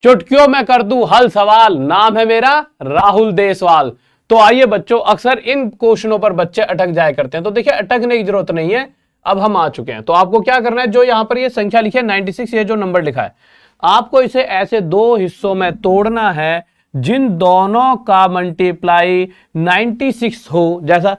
चुटकियों में कर दूं हल सवाल, नाम है मेरा राहुल देसवाल। तो आइए बच्चों, अक्सर इन क्वेश्चनों पर बच्चे अटक जाया करते हैं, तो देखिए अटकने की जरूरत नहीं है, अब हम आ चुके हैं। तो आपको क्या करना है, जो यहां पर ये संख्या लिखी है 96, ये जो नंबर लिखा है, आपको इसे ऐसे दो हिस्सों में तोड़ना है जिन दोनों का मल्टीप्लाई 96 हो, जैसा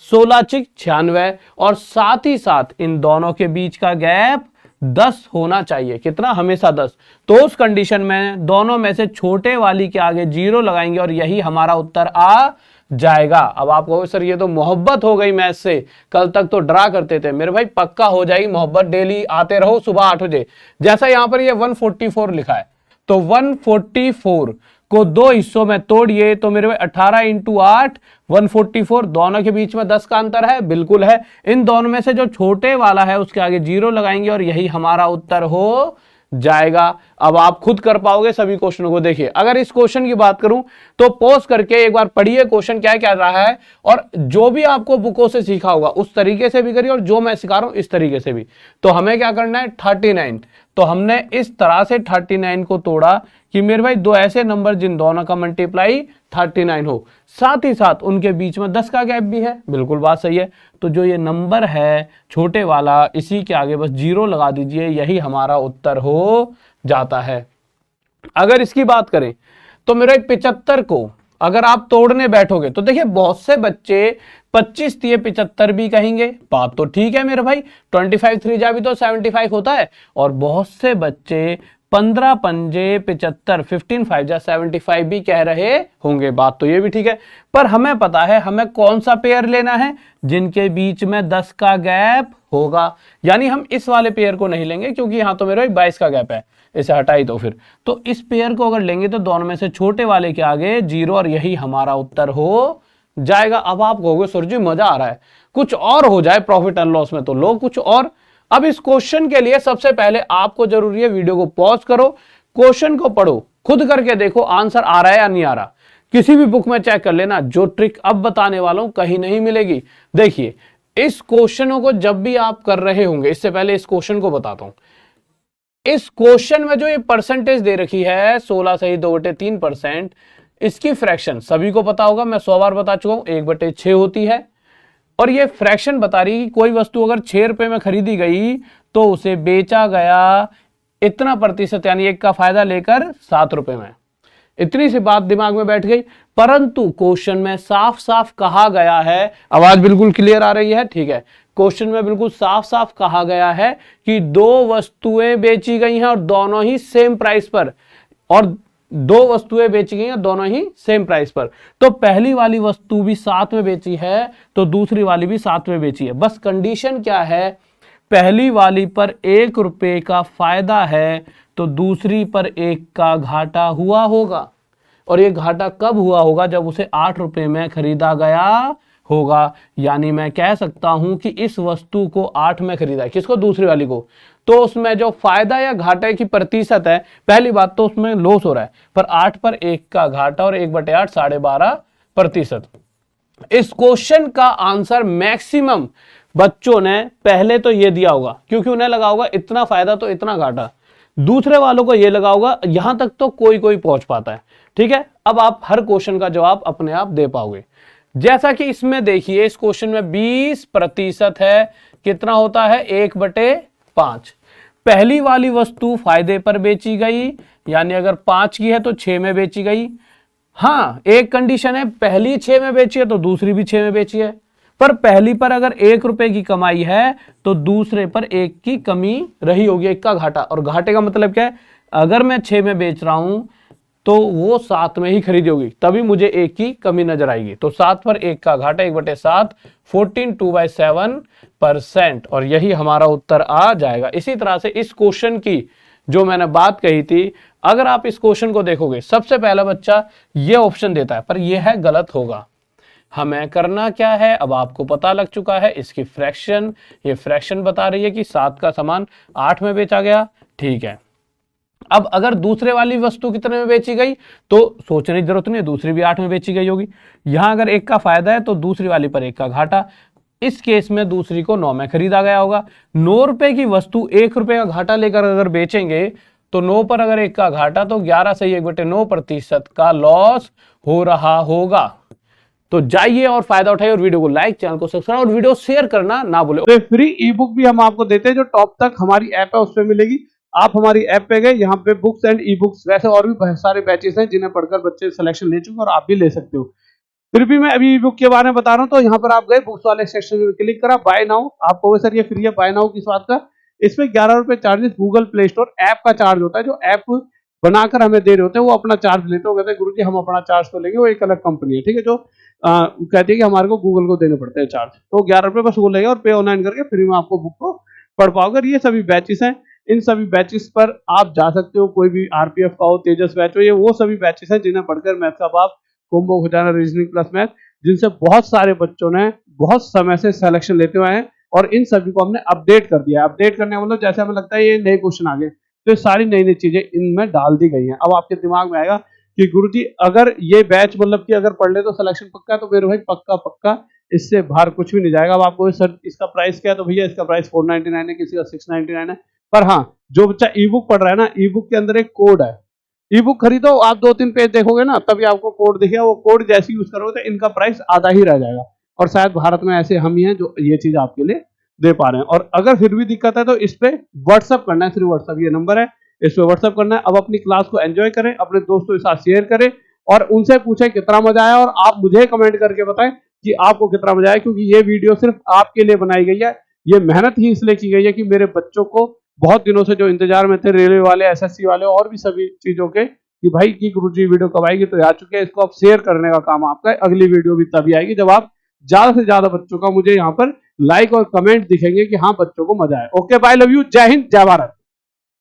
16×96, और साथ ही साथ इन दोनों के बीच का गैप 10 होना चाहिए। कितना? हमेशा 10। तो उस कंडीशन में दोनों में से छोटे वाली के आगे 0 लगाएंगे और यही हमारा उत्तर आ जाएगा। अब आप कहोगे सर ये तो मोहब्बत हो गई मैथ से, कल तक तो डरा करते थे। मेरे भाई पक्का हो जाएगी मोहब्बत, डेली आते रहो सुबह 8 बजे। जैसा यहां पर ये 144 लिखा है, तो 144 को दो हिस्सों में तोड़िए, तो मेरे भाई 18 × 8 144, दोनों के बीच में 10 का अंतर है, बिल्कुल है। इन दोनों में से जो छोटे वाला है उसके आगे 0 लगाएंगे और यही हमारा उत्तर हो जाएगा। अब आप खुद कर पाओगे सभी क्वेश्चनों को। देखिए अगर इस क्वेश्चन की बात करूं तो पॉज करके एक बार पढ़िए क्वेश्चन क्या क्या रहा है, और जो भी आपको बुकों से सीखा होगा उस तरीके से भी करिए, और जो मैं सिखा रहा हूं इस तरीके से भी। तो हमें क्या करना है, 39। तो हमने इस तरह से 39 को तोड़ा कि मेरे भाई दो ऐसे नंबर जिन दोनों का मल्टीप्लाई 39 हो, साथ ही साथ उनके बीच में 10 का गैप भी है, बिल्कुल बात सही है। तो जो ये नंबर है छोटे वाला, इसी के आगे बस 0 लगा दीजिए, यही हमारा उत्तर हो जाता है। अगर इसकी बात करें तो मेरे 75 को अगर आप तोड़ने बैठोगे तो देखिए बहुत से बच्चे 25 × 75 भी कहेंगे, बात तो ठीक है मेरे भाई, 25 3 जा भी तो 75 होता है। और बहुत से बच्चे 15 × 5 = 75, 15 5 जा 75 भी कह रहे होंगे, बात तो ये भी ठीक है। पर हमें पता है हमें कौन सा पेयर लेना है, जिनके बीच में 10 का गैप होगा। यानी हम इस वाले पेयर को नहीं लेंगे क्योंकि यहां तो मेरे 22 का गैप है, इसे हटाई तो फिर तो इस पेयर को अगर लेंगे तो दोनों में से छोटे वाले के आगे 0 और यही हमारा उत्तर हो जाएगा। अब आप कहोगे सर जी मजा आ रहा है, कुछ और हो जाए प्रॉफिट एंड लॉस में, तो लो कुछ और। अब इस क्वेश्चन के लिए सबसे पहले आपको जरूरी है वीडियो को पॉज करो, क्वेश्चन को पढ़ो, खुद करके देखो आंसर आ रहा है या नहीं आ रहा। किसी भी बुक में चेक कर लेना, जो ट्रिक अब बताने वाला हूं कहीं नहीं मिलेगी। देखिए इस क्वेश्चनों को जब भी आप कर रहे होंगे, इससे पहले इस क्वेश्चन को बताता हूं। इस क्वेश्चन में जो ये परसेंटेज दे रखी है 16 सही 2/3%, इसकी फ्रैक्शन सभी को पता होगा, मैं 100 बार बता चुका हूं, 1/6 होती है। और ये फ्रैक्शन बता रही कि कोई वस्तु अगर 6 रुपए में खरीदी गई तो उसे बेचा गया इतना प्रतिशत, यानी 1 का फायदा लेकर 7 रुपए में। इतनी सी बात दिमाग में बैठ गई। परंतु क्वेश्चन में साफ साफ कहा गया है, आवाज बिल्कुल क्लियर आ रही है, ठीक है। क्वेश्चन में बिल्कुल साफ साफ कहा गया है कि दो वस्तुएं बेची गई हैं और दोनों ही सेम प्राइस पर, और दो वस्तुएं बेची गई हैं दोनों ही सेम प्राइस पर। तो पहली वाली वस्तु भी साथ में बेची है तो दूसरी वाली भी साथ में बेची है। बस कंडीशन क्या है, पहली वाली पर 1 रुपए का फायदा है तो दूसरी पर 1 का घाटा हुआ होगा। और ये घाटा कब हुआ होगा, जब उसे 8 रुपए में खरीदा गया होगा। यानी मैं कह सकता हूं कि इस वस्तु को 8 में खरीदा है, किसको, दूसरी वाली को। तो उसमें जो फायदा या घाटे की प्रतिशत है, पहली बात तो उसमें लॉस हो रहा है, पर 8 पर 1 का घाटा और 1/8 12.5%। इस क्वेश्चन का आंसर मैक्सिमम बच्चों ने पहले तो ये दिया होगा, क्योंकि उन्हें लगा होगा इतना फायदा तो इतना घाटा। दूसरे वालों को ये लगा होगा, यहां तक तो कोई कोई पहुंच पाता है, ठीक है। अब आप हर क्वेश्चन का जवाब अपने आप दे पाओगे। जैसा कि इसमें देखिए, इस क्वेश्चन में 20% है, कितना होता है, 1/5। पहली वाली वस्तु फायदे पर बेची गई, यानी अगर 5 की है तो 6 में बेची गई। हाँ, एक कंडीशन है, पहली 6 में बेची है तो दूसरी भी 6 में बेची है। पर पहली पर अगर 1 रुपए की कमाई है तो दूसरे पर 1 की कमी रही होगी, 1 का घाटा। और घाटे का मतलब क्या है, अगर मैं 6 में बेच रहा हूं तो वो 7 में ही खरीदी होगी, तभी मुझे 1 की कमी नजर आएगी। तो 7 पर 1 का घाटा 1/7, 14 2/7%, और यही हमारा उत्तर आ जाएगा। इसी तरह से इस क्वेश्चन की जो मैंने बात कही थी, अगर आप इस क्वेश्चन को देखोगे, सबसे पहला बच्चा ये ऑप्शन देता है, पर यह है गलत होगा। हमें करना क्या है, अब आपको पता लग चुका है। इसकी फ्रैक्शन, ये फ्रैक्शन बता रही है कि 7 का सामान 8 में बेचा गया, ठीक है। अब अगर दूसरे वाली वस्तु कितने में बेची गई तो सोचने की जरूरत नहीं है, दूसरी भी 8 में बेची गई होगी। यहां अगर 1 का फायदा है तो दूसरी वाली पर 1 का घाटा, इस केस में दूसरी को 9 में खरीदा गया होगा। 9 रुपए की वस्तु 1 रुपए का घाटा लेकर अगर बेचेंगे तो 9 पर अगर 1 का घाटा तो 11 से 1/9% का लॉस हो रहा होगा। तो जाइए और फायदा उठाइए और वीडियो को लाइक, चैनल को सब्सक्राइब और वीडियो शेयर करना ना भूले। तो फ्री ई बुक भी हम आपको देते हैं जो टॉप तक हमारी ऐप है उस पर मिलेगी। आप हमारी ऐप पे गए, यहाँ पे बुक्स एंड ई बुक्स, वैसे और भी बहुत सारे बैचेस हैं जिन्हें पढ़कर बच्चे सिलेक्शन ले चुके हैं और आप भी ले सकते हो। फिर भी मैं अभी ई बुक के बारे में बता रहा हूँ। तो यहाँ पर आप गए, बुक्स वाले सेक्शन में क्लिक करा, बाय नाउ। आपको सर ये फ्री है, बाय नाउ किस बात का? इसमें 11 रुपए charges Google play store app का चार्ज होता है। जो ऐप बनाकर हमें दे रहे होते हैं वो अपना चार्ज लेते हो, कहते हैं गुरु जी हम अपना चार्ज तो लेंगे, वो एक अलग कंपनी है, ठीक है, जो कहती है कि हमारे को गूगल को देने पड़ते हैं चार्ज। तो 11 रुपए बस वो लेगा और पे ऑनलाइन करके फ्री में आपको बुक को पढ़ पाओगे। ये सभी बैचेस हैं, इन सभी बैचेस पर आप जा सकते हो। कोई भी आरपीएफ का हो, तेजस बैच हो, ये वो सभी बैचेस हैं जिन्हें पढ़कर मैथ का बाप, कोम्बो खजाना, रीजनिंग प्लस मैथ, जिनसे बहुत सारे बच्चों ने बहुत समय से सिलेक्शन लेते हुए हैं और इन सभी को हमने अपडेट कर दिया है। अपडेट करने का मतलब जैसे हमें लगता है ये नए क्वेश्चन आ गए, तो ये सारी नई नई चीजें इनमें डाल दी गई हैं। अब आपके दिमाग में आएगा कि गुरुजी अगर ये बैच मतलब कि अगर पढ़ ले तो सिलेक्शन पक्का है, तो मेरे भाई पक्का पक्का, इससे बाहर कुछ भी नहीं जाएगा। अब आपको सर इसका प्राइस क्या है, तो भैया इसका प्राइस 499 है, किसी का 699 है। पर हाँ, जो बच्चा ई बुक पढ़ रहा है ना, ई बुक के अंदर एक कोड है। ई बुक खरीदो, आप 2-3 पेज देखोगे ना, तभी आपको कोड दिखेगा। वो कोड जैसे यूज करोगे तो इनका प्राइस आधा ही रह जाएगा। और शायद भारत में ऐसे हम ही हैं जो ये चीज आपके लिए दे पा रहे हैं। और अगर फिर भी दिक्कत है तो इस पे व्हाट्सअप करना है, सिर्फ व्हाट्सअप, ये नंबर है, इस पे व्हाट्सअप करना है। अब अपनी क्लास को एंजॉय करें, अपने दोस्तों के साथ शेयर करें और उनसे पूछें कितना मजा आया, और आप मुझे कमेंट करके बताएं कि आपको कितना मजा आया। क्योंकि ये वीडियो सिर्फ आपके लिए बनाई गई है, ये मेहनत ही इसलिए की गई है कि मेरे बच्चों को बहुत दिनों से जो इंतजार में थे, रेलवे वाले, एसएससी वाले और भी सभी चीजों के, कि भाई की गुरुजी वीडियो कब आएगी, तो आ चुके हैं। इसको आप शेयर करने का काम आपका है। अगली वीडियो भी तभी आएगी जब आप ज्यादा से ज्यादा बच्चों का मुझे यहाँ पर लाइक और कमेंट दिखेंगे कि हाँ बच्चों को मजा आए। ओके, बाय, लव यू, जय हिंद, जय भारत।